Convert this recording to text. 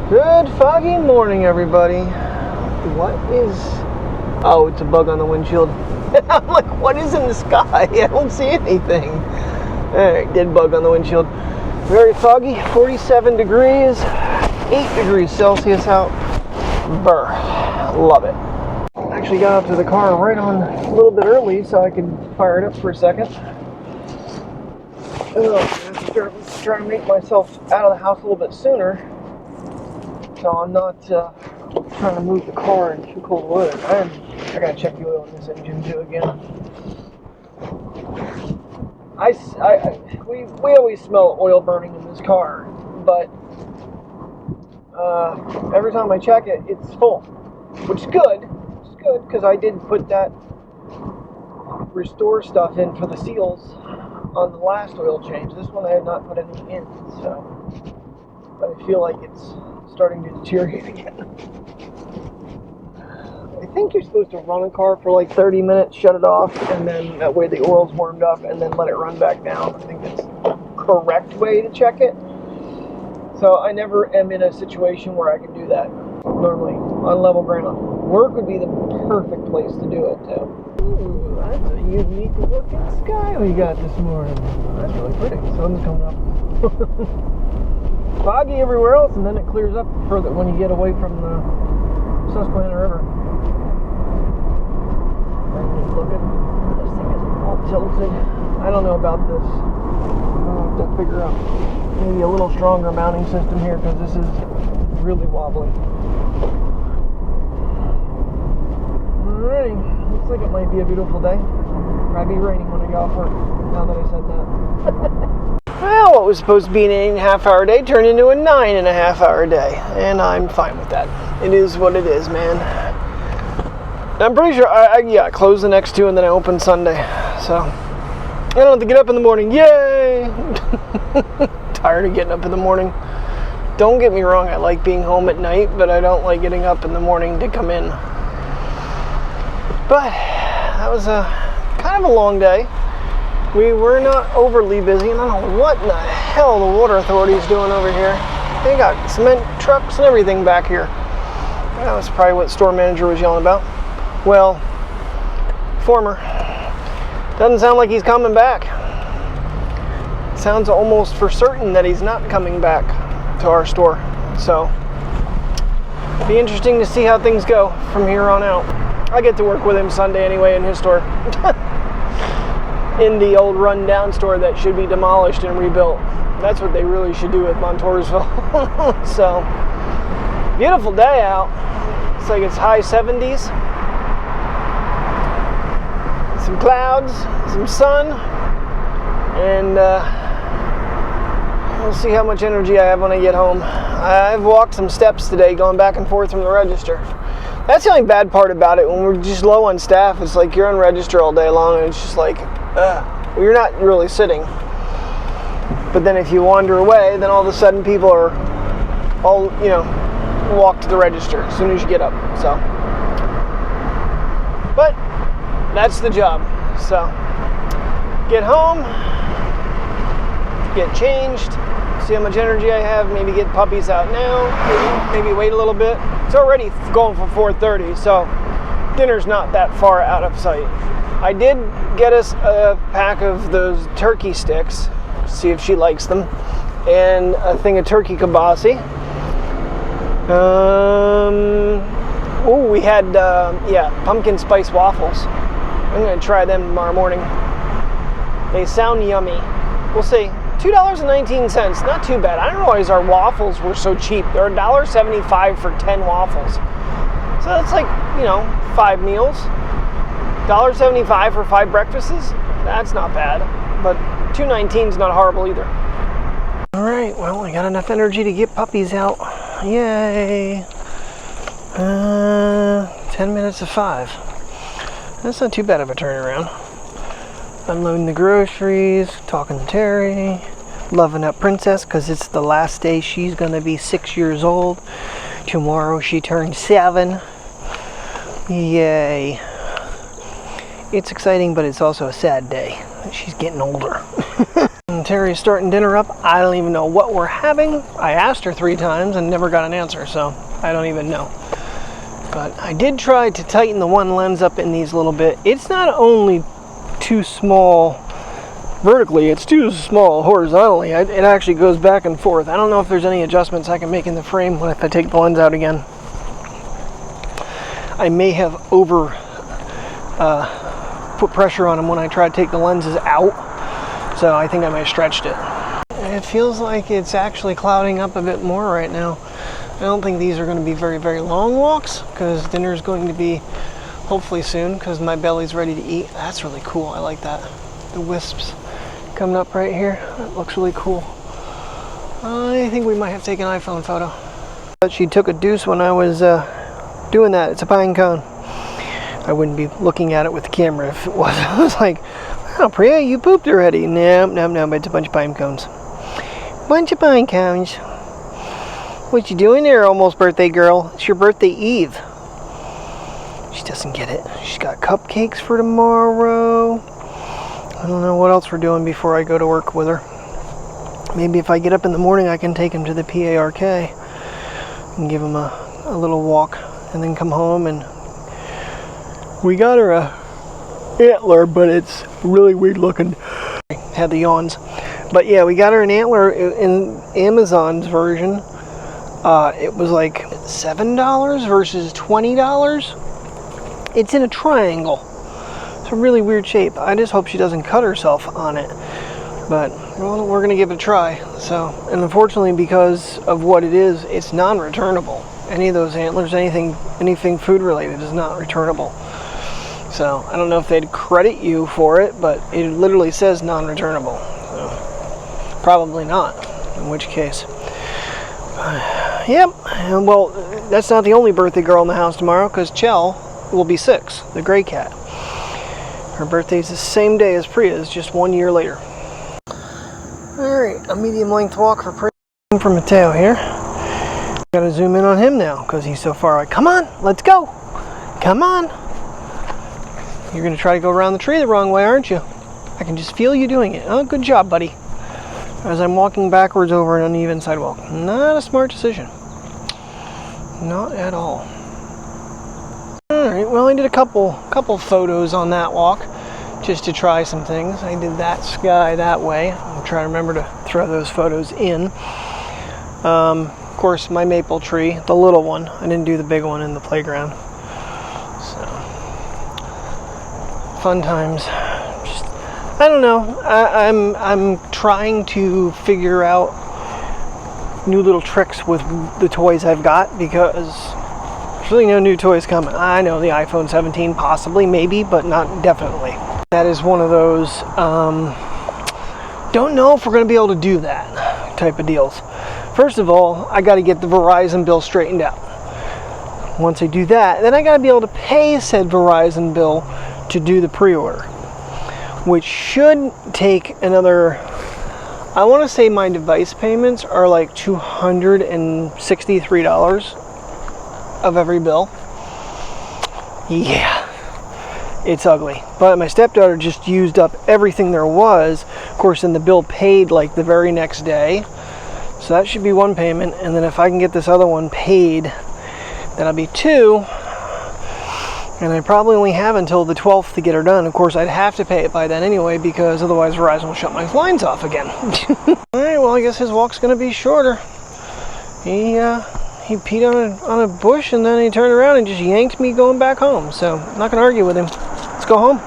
Good foggy morning, everybody. What is... Oh, it's a bug on the windshield. I'm like, what is in the sky? I don't see anything. Alright, dead bug on the windshield. Very foggy, 47 degrees, 8 degrees Celsius out. Brr. Love it. Actually got up to the car right on a little bit early so I could fire it up for a second. Let's try to make myself out of the house a little bit sooner, so I'm not trying to move the car in too cold weather. I gotta check the oil in this engine too again. We always smell oil burning in this car, but every time I check it, it's full, which is good. It's good because I did put that restore stuff in for the seals on the last oil change. This one I had not put any in, so, but I feel like it's starting to deteriorate again. I think you're supposed to run a car for like 30 minutes, shut it off, and then that way the oil's warmed up, and then let it run back down. I think that's the correct way to check it. So I never am in a situation where I can do that normally on level ground. Work would be the perfect place to do it too. Ooh, that's a unique looking sky we got this morning. That's really pretty. Sun's coming up. Foggy everywhere else, and then it clears up further when you get away from the Susquehanna River. Look at this thing is all tilted. I don't know about this. I'll have to figure out maybe a little stronger mounting system here because this is really wobbly. Alrighty, looks like it might be a beautiful day. Might be raining when I get off work, now that I said that. Well, what was supposed to be an 8.5 hour day turned into a 9.5 hour day, and I'm fine with that. It is what it is, man. I'm pretty sure I close the next two and then I open Sunday, so I don't have to get up in the morning. Yay! Tired of getting up in the morning. Don't get me wrong, I like being home at night, but I don't like getting up in the morning to come in. But that was kind of a long day. We were not overly busy, and I don't know what in the hell the water authority is doing over here. They got cement trucks and everything back here. That was probably what the store manager was yelling about. Well, former. Doesn't sound like he's coming back. Sounds almost for certain that he's not coming back to our store. So, it'll be interesting to see how things go from here on out. I get to work with him Sunday anyway in his store. In the old rundown store that should be demolished and rebuilt. That's what they really should do with Montoursville. So, beautiful day out. It's like it's high 70s. Some clouds, some sun, and we'll see how much energy I have when I get home. I've walked some steps today going back and forth from the register. That's the only bad part about it. When we're just low on staff, it's like you're on register all day long, and it's just like, you're not really sitting. But then if you wander away, then all of a sudden people are all, walk to the register as soon as you get up. So, but that's the job. So, get home, get changed, see how much energy I have, maybe get puppies out now, maybe wait a little bit. It's already going for 4:30, so dinner's not that far out of sight. I did get us a pack of those turkey sticks, see if she likes them, and a thing of turkey kibasi. We had, pumpkin spice waffles. I'm going to try them tomorrow morning. They sound yummy. We'll see. $2.19, not too bad. I don't realize our waffles were so cheap. They're $1.75 for 10 waffles. So that's like, 5 meals. $1.75 for 5 breakfasts. That's not bad. But $2.19 is not horrible either. Alright, well, I got enough energy to get puppies out. Yay! 10 minutes to 5. That's not too bad of a turnaround. Unloading the groceries, talking to Terry, loving up Princess because it's the last day she's going to be 6 years old. Tomorrow she turns 7. Yay. It's exciting, but it's also a sad day. She's getting older. and Terry's starting dinner up. I don't even know what we're having. I asked her 3 times and never got an answer, so I don't even know. But I did try to tighten the one lens up in these a little bit. It's not only too small vertically, it's too small horizontally. It actually goes back and forth. I don't know if there's any adjustments I can make in the frame if I take the lens out again. I may have put pressure on them when I try to take the lenses out, so I think I might have stretched it. It feels like it's actually clouding up a bit more right now. I don't think these are going to be very, very long walks, because dinner is going to be hopefully soon, because my belly's ready to eat. That's really cool. I like that. The wisps coming up right here. That looks really cool. I think we might have to take an iPhone photo. She took a deuce when I was doing that. It's a pine cone. I wouldn't be looking at it with the camera if it was. I was like, wow, Priya, you pooped already. No, but it's a bunch of pine cones. Bunch of pine cones. What you doing there, almost birthday girl? It's your birthday eve. She doesn't get it. She's got cupcakes for tomorrow. I don't know what else we're doing before I go to work with her. Maybe if I get up in the morning, I can take him to the PARK and give him a little walk, and then come home. And we got her a antler, but it's really weird looking. Had the yawns. But yeah, we got her an antler in Amazon's version. It was like $7 versus $20. It's in a triangle. It's a really weird shape. I just hope she doesn't cut herself on it. But well, we're gonna give it a try. So, and unfortunately, because of what it is, it's non-returnable. Any of those antlers, anything food related is not returnable. So I don't know if they'd credit you for it, but it literally says non-returnable. So, probably not. In which case, yep. And well, that's not the only birthday girl in the house tomorrow, because Chell will be 6, the gray cat. Her birthday's the same day as Priya's, just 1 year later. Alright, a medium length walk for Priya from Mateo here. Gotta zoom in on him now, because he's so far away. Come on, let's go! Come on! You're gonna try to go around the tree the wrong way, aren't you? I can just feel you doing it. Oh, good job, buddy. As I'm walking backwards over an uneven sidewalk. Not a smart decision. Not at all. Alright, well, I did a couple photos on that walk, just to try some things. I did that sky that way. I'll try to remember to throw those photos in. Of course, my maple tree, the little one. I didn't do the big one in the playground. So, fun times. Just, I don't know. I'm trying to figure out new little tricks with the toys I've got, because there's really no new toys coming. I know the iPhone 17 possibly, maybe, but not definitely. That is one of those, don't know if we're going to be able to do that type of deals. First of all, I got to get the Verizon bill straightened out. Once I do that, then I got to be able to pay said Verizon bill to do the pre-order, which should take another, I want to say my device payments are like $263 of every bill. Yeah, it's ugly. But my stepdaughter just used up everything there was. Of course, and the bill paid like the very next day. So that should be one payment. And then if I can get this other one paid, that'll be 2. And I probably only have until the 12th to get her done. Of course, I'd have to pay it by then anyway, because otherwise Verizon will shut my lines off again. Alright, well, I guess his walk's going to be shorter. He peed on a bush, and then he turned around and just yanked me going back home. So I'm not going to argue with him. Let's go home.